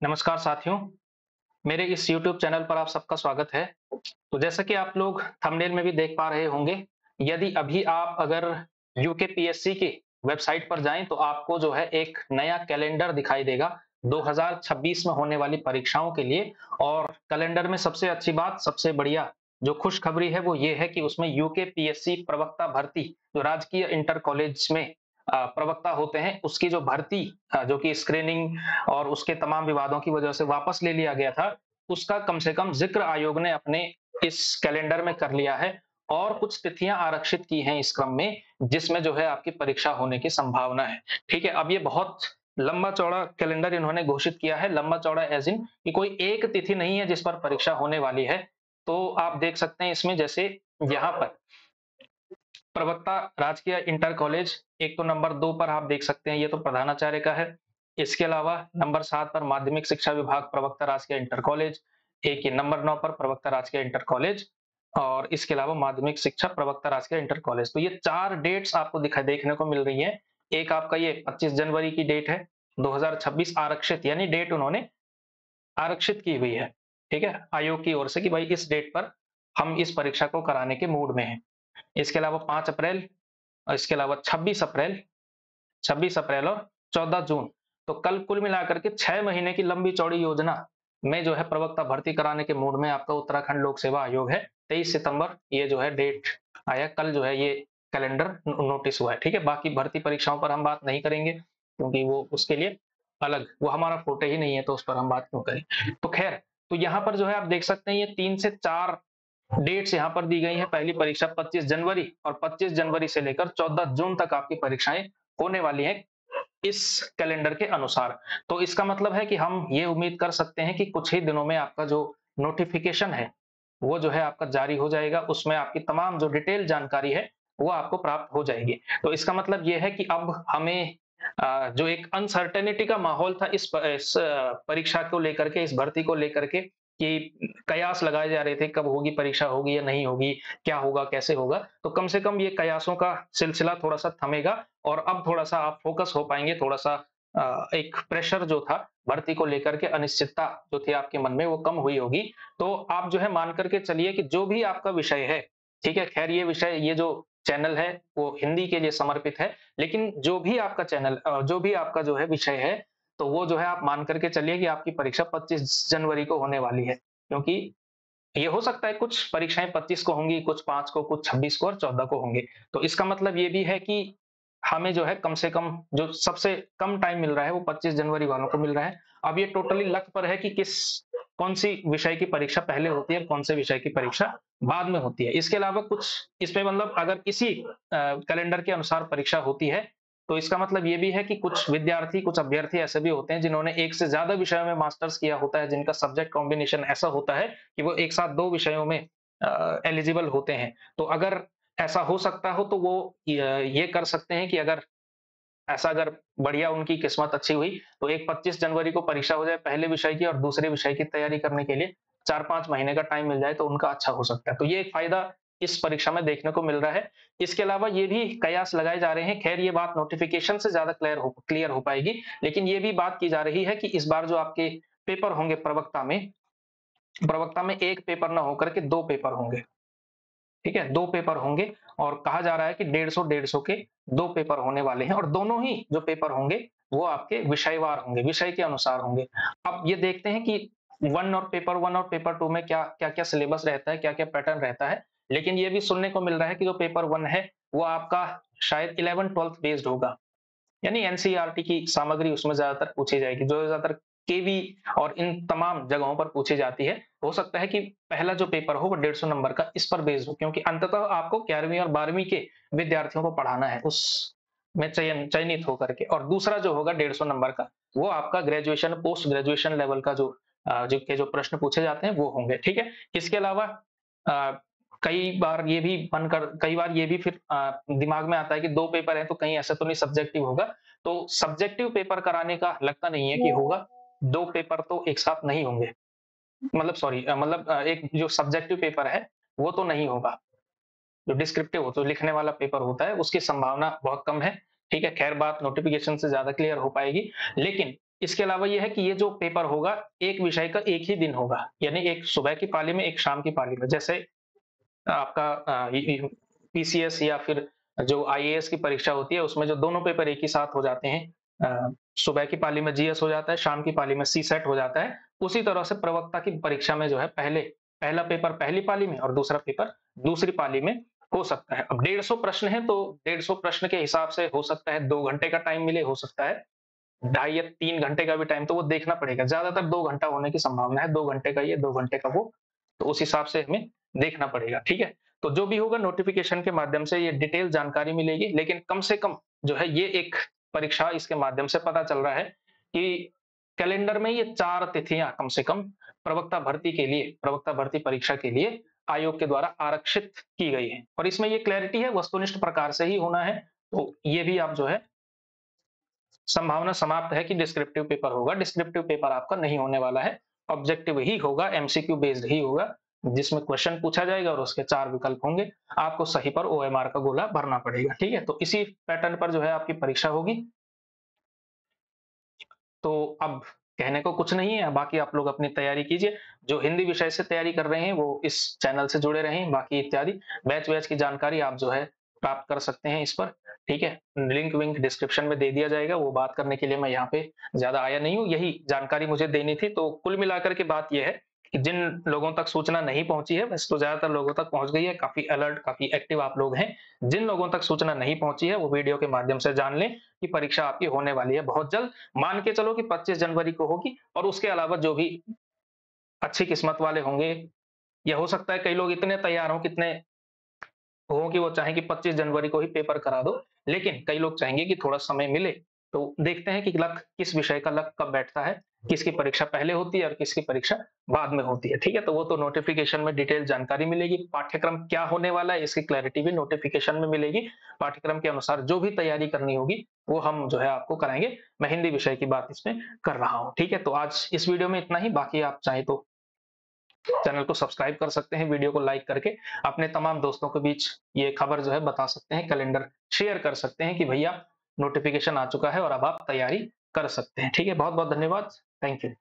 नमस्कार साथियों, मेरे इस YouTube चैनल पर आप सबका स्वागत है। तो जैसा कि आप लोग थंबनेल में भी देख पा रहे होंगे, यदि अभी आप अगर यूकेपीएससी की वेबसाइट पर जाएँ तो आपको जो है एक नया कैलेंडर दिखाई देगा 2026 में होने वाली परीक्षाओं के लिए। और कैलेंडर में सबसे अच्छी बात, सबसे बढ़िया जो खुशखबरी है वो ये है कि उसमें यूकेपीएससी प्रवक्ता भर्ती, जो राजकीय इंटर कॉलेज में प्रवक्ता होते हैं, उसकी जो भर्ती जो कि स्क्रीनिंग और उसके तमाम विवादों की वजह से वापस ले लिया गया था, उसका कम से कम ज़िक्र आयोग ने अपने इस कैलेंडर में कर लिया है और कुछ तिथियाँ आरक्षित की हैं इस क्रम में, जिसमें जो है आपकी परीक्षा होने की संभावना है। ठीक है? अब ये बहुत लंबा-चौड़ा कैलेंडर इन्होंने घोषित किया है, लंबा-चौड़ा ऐज़ इन कि कोई एक तिथि नहीं है जिस पर परीक्षा होने वाली है। तो आप देख सकते हैं इसमें जैसे यहाँ पर प्रवक्ता राजकीय इंटर कॉलेज, एक तो नंबर 2 पर आप देख सकते हैं, ये तो प्रधानाचार्य का है। इसके अलावा नंबर 7 पर माध्यमिक शिक्षा विभाग प्रवक्ता राजकीय इंटर कॉलेज, एक ये नंबर 9 पर प्रवक्ता राजकीय इंटर कॉलेज और इसके अलावा माध्यमिक शिक्षा प्रवक्ता राजकीय इंटर कॉलेज। तो ये 4 डेट्स आपको दिखा देखने को मिल रही हैं। एक आपका ये 25 जनवरी की डेट है, 2026 आरक्षित यानी डेट उन्होंने आरक्षित की हुई है, ठीक है? आयोग की ओर से कि भाई इस डेट पर हम इस परीक्षा को कराने के मूड में हैं। इसके अलावा 5 अप्रैल और इसके अलावा 26 अप्रैल और 14 जून। तो कल कुल मिलाकर के 6 महीने की लंबी-चौड़ी योजना में जो है प्रवक्ता भर्ती कराने के मूड में आपका उत्तराखंड लोक सेवा आयोग है। 23 सितंबर ये जो है डेट आया, कल जो है ये कैलेंडर नोटिस हुआ है, ठीक है? बाकी भर्ती परीक्षाओं पर हम बात नहीं करेंगे क्योंकि वो उसके लिए अलग वो हमारा फोटे ही नहीं है, तो उस पर हम बात क्यों करें? तो खैर, तो यहाँ पर जो है आप देख सकते हैं ये 3 से 4 डेट्स यहाँ पर दी गई हैं। पहली परीक्षा 25 जनवरी और 25 जनवरी से लेकर 14 जून तक आपकी परीक्षाएँ होने वाली हैं, इस कैलेंडर के अनुसार। तो इसका मतलब है कि हम ये उम्मीद कर सकते हैं कि कुछ ही दिनों में आपका जो नोटिफ़िकेशन है, वो जो है आपका जारी हो जाएगा। उसमें आपकी तमाम जो डिटेल जानकारी है, वो आपको प्राप्त हो जाएगी। तो इसका मतलब ये है कि अब हमें जो एक अनसर्टेनिटी का माहौल था इस परीक्षा को लेकर के, इस भर्ती को लेकर के कि कयास लगाए जा रहे थे, कब होगी परीक्षा, होगी या नहीं होगी, क्या होगा, कैसे होगा? तो कम से कम ये कयासों का सिलसिला थोड़ा-सा थमेगा और अब थोड़ा-सा आप फ़ोकस हो पाएँगे, थोड़ा-सा एक प्रेशर जो था भर्ती को लेकर के अनिश्चितता जो थी आपके मन में वो कम हुई होगी। तो आप जो है मान कर के चलिए कि जो भी आपका विषय है, ठीक है? ख़ैर ये विषय ये जो चैनल है वो हिंदी के लिए समर्पित है, लेकिन जो भी आपका चैनल जो भी आपका जो है विषय है, तो वो जो है आप मान कर के चलिए कि आपकी परीक्षा 25 जनवरी को होने वाली है। क्योंकि ये हो सकता है कुछ परीक्षाएँ 25 को होंगी, कुछ 5 को, कुछ 26 को और 14 को होंगे। तो इसका मतलब ये भी है कि हमें जो है कम से कम जो सबसे कम टाइम मिल रहा है वो 25 जनवरी वालों को मिल रहा है। अब ये टोटली लक पर है कि कौन-सी विषय की परीक्षा पहले होती है, कौन से विषय की परीक्षा बाद में होती है। इसके अलावा कुछ इसमें मतलब अगर इसी कैलेंडर के अनुसार परीक्षा होती है, तो इसका मतलब ये भी है कि कुछ विद्यार्थी, कुछ अभ्यर्थी ऐसे भी होते हैं जिन्होंने एक से ज़्यादा विषयों में मास्टर्स किया होता है, जिनका सब्जेक्ट कॉम्बिनेशन ऐसा होता है कि वो एक साथ 2 विषयों में एलिजिबल होते हैं। तो अगर ऐसा हो सकता हो तो वो ये कर सकते हैं कि अगर बढ़िया उनकी किस्मत अच्छी हुई, तो एक 25 जनवरी को परीक्षा हो जाए पहले विषय की और दूसरे विषय की तैयारी करने के लिए 4-5 महीने का टाइम मिल जाए तो उनका अच्छा हो सकता है। तो ये एक फ़ायदा इस परीक्षा में देखने को मिल रहा है। इसके अलावा ये भी कयास लगाए जा रहे हैं, ख़ैर ये बात नोटिफ़िकेशन से ज़्यादा क्लियर हो पाएगी, लेकिन ये भी बात की जा रही है कि इस बार जो आपके पेपर होंगे प्रवक्ता में 1 पेपर ना होकर के 2 पेपर होंगे। ठीक है? 2 पेपर होंगे और कहा जा रहा है कि 150 के 2 पेपर होने वाले हैं और दोनों ही जो पेपर होंगे, वो आपके विषयवार होंगे, विषय के अनुसार होंगे। अब ये देखते हैं कि 1 और पेपर 2 में क्या-क्या सिलेबस रहता है, क्या-क्या पैटर्न रहता है। लेकिन ये भी सुनने को मिल रहा है कि जो पेपर 1 है, वो आपका शायद 11th-12th बेस्ड होगा। यानी एनसीईआरटी की सामग्री उसमें ज़्यादातर पूछी जाएगी, जो ज़्यादातर केवी और इन तमाम जगहों पर पूछी जाती है। हो सकता है कि पहला जो पेपर हो वो 150 नंबर का इस पर बेस्ड हो क्योंकि अंततः आपको 11वीं और 12वीं के विद्यार्थियों को पढ़ाना है उसमें चयनित होकर के और दूसरा जो होगा 150 नंबर का, वो आपका ग्रेजुएशन, पोस्ट ग्रेजुएशन लेवल का जो प्रश्न पूछे जाते हैं वो होंगे, ठीक है? इसके अलावा अ, कई बार ये भी फिर दिमाग में आता है कि 2 पेपर हैं तो कहीं ऐसा तो नहीं सब्जेक्टिव होगा। तो सब्जेक्टिव पेपर कराने का लगता नहीं है कि होगा। 2 पेपर तो एक साथ नहीं होंगे। मतलब सॉरी एक जो सब्जेक्टिव पेपर है, वो तो नहीं होगा। जो डिस्क्रिप्टिव होता है, लिखने वाला पेपर होता है, उसकी संभावना बहुत कम है। ठीक है? खैर बात नोटिफ़िकेशन से ज़्यादा क्लियर हो पाएगी। लेकिन इसके अलावा ये है कि ये जो पेपर होगा, एक विषय का एक ही दिन होगा, यानी एक सुबह की पाली में, एक शाम की पाली में। जैसे आपका पीसीएस या फिर जो आईएएस की परीक्षा होती है, उसमें जो दोनों पेपर एक ही साथ हो जाते हैं, सुबह की पाली में जीएस हो जाता है, शाम की पाली में सीसेट हो जाता है। उसी तरह से प्रवक्ता की परीक्षा में जो है, पहला पेपर पहली पाली में और दूसरा पेपर दूसरी पाली में हो सकता है। अब 150 प्रश्न है, तो 150 प्रश्न के हिसाब से हो सकता है 2 घंटे का टाइम मिले, हो सकता है ढाई या 3 घंटे का भी टाइम, तो वो देखना पड़ेगा। ज़्यादातर 2 घंटा होने की संभावना है, 2 घंटे का ये, 2 घंटे का वो, तो उस हिसाब से हमें देखना पड़ेगा, ठीक है? तो जो भी होगा नोटिफ़िकेशन के माध्यम से ये डिटेल जानकारी मिलेगी, लेकिन कम से कम जो है ये एक परीक्षा इसके माध्यम से पता चल रहा है कि कैलेंडर में ये 4 तिथियाँ कम से कम प्रवक्ता भर्ती परीक्षा के लिए आयोग के द्वारा आरक्षित की गई हैं। और इसमें ये क्लैरिटी है, वस्तुनिष्ठ प्रकार से ही होना है, तो ये भी आप जो है संभावना समाप्त है कि डिस्क्रिप्टिव पेपर होगा। डिस्क्रिप्टिव पेपर आपका नहीं होने वाला है, ऑब्जेक्टिव ही होगा, एमसीक्यू बेस्ड ही होगा, जिसमें क्वेश्चन पूछा जाएगा और उसके 4 विकल्प होंगे। आपको सही पर ओएमआर का गोला भरना पड़ेगा, ठीक है? तो इसी पैटर्न पर जो है आपकी परीक्षा होगी। तो अब कहने को कुछ नहीं है, बाकी आप लोग अपनी तैयारी कीजिए। जो हिंदी विषय से तैयारी कर रहे हैं, वो इस चैनल से जुड़े रहें, बाकी इत्यादि बैच-वैच की जानकारी आप जो है प्राप्त कर सकते हैं इस पर, ठीक है? लिंक-विंक डिस्क्रिप्शन में दे दिया जाएगा, वो बात करने के लिए मैं यहाँ पे ज़्यादा आया नहीं हूँ, यही जानकारी मुझे देनी थी। तो कुल मिलाकर के बात ये है कि जिन लोगों तक सूचना नहीं पहुँची है, वैसे तो ज़्यादातर लोगों तक पहुँच गई है, काफ़ी अलर्ट, काफ़ी एक्टिव आप लोग हैं। जिन लोगों तक सूचना नहीं पहुँची है, वो वीडियो के माध्यम से जान लें कि परीक्षा आपकी होने वाली है बहुत जल्द। मान के चलो कि 25 जनवरी को होगी, और उसके अलावा जो भी अच्छी किस्मत वाले होंगे, या हो सकता है कई लोग इतने तैयार हों, कितने हो कि वो चाहें कि 25 जनवरी को ही पेपर करा दो, लेकिन कई लोग चाहेंगे कि थोड़ा समय मिले। तो देखते हैं कि लक किस विषय का लक कब बैठता है, किसकी परीक्षा पहले होती है और किसकी परीक्षा बाद में होती है, ठीक है? तो वो तो नोटिफ़िकेशन में डिटेल जानकारी मिलेगी, पाठ्यक्रम क्या होने वाला है इसकी क्लैरिटी भी नोटिफ़िकेशन में मिलेगी। पाठ्यक्रम के अनुसार जो भी तैयारी करनी होगी, वो हम जो है आपको कराएँगे। मैं हिंदी विषय की बात इसमें कर रहा हूँ, ठीक है? तो आज इस वीडियो में इतना ही, बाकी आप चाहें तो चैनल को सब्सक्राइब कर सकते हैं, वीडियो को लाइक करके अपने तमाम दोस्तों के बीच ये खबर जो है बता सकते हैं, कैलेंडर शेयर कर सकते हैं कि भैया नोटिफ़िकेशन आ चुका है और अब आप तैयारी कर सकते हैं। ठीक है? बहुत-बहुत धन्यवाद। Thank you.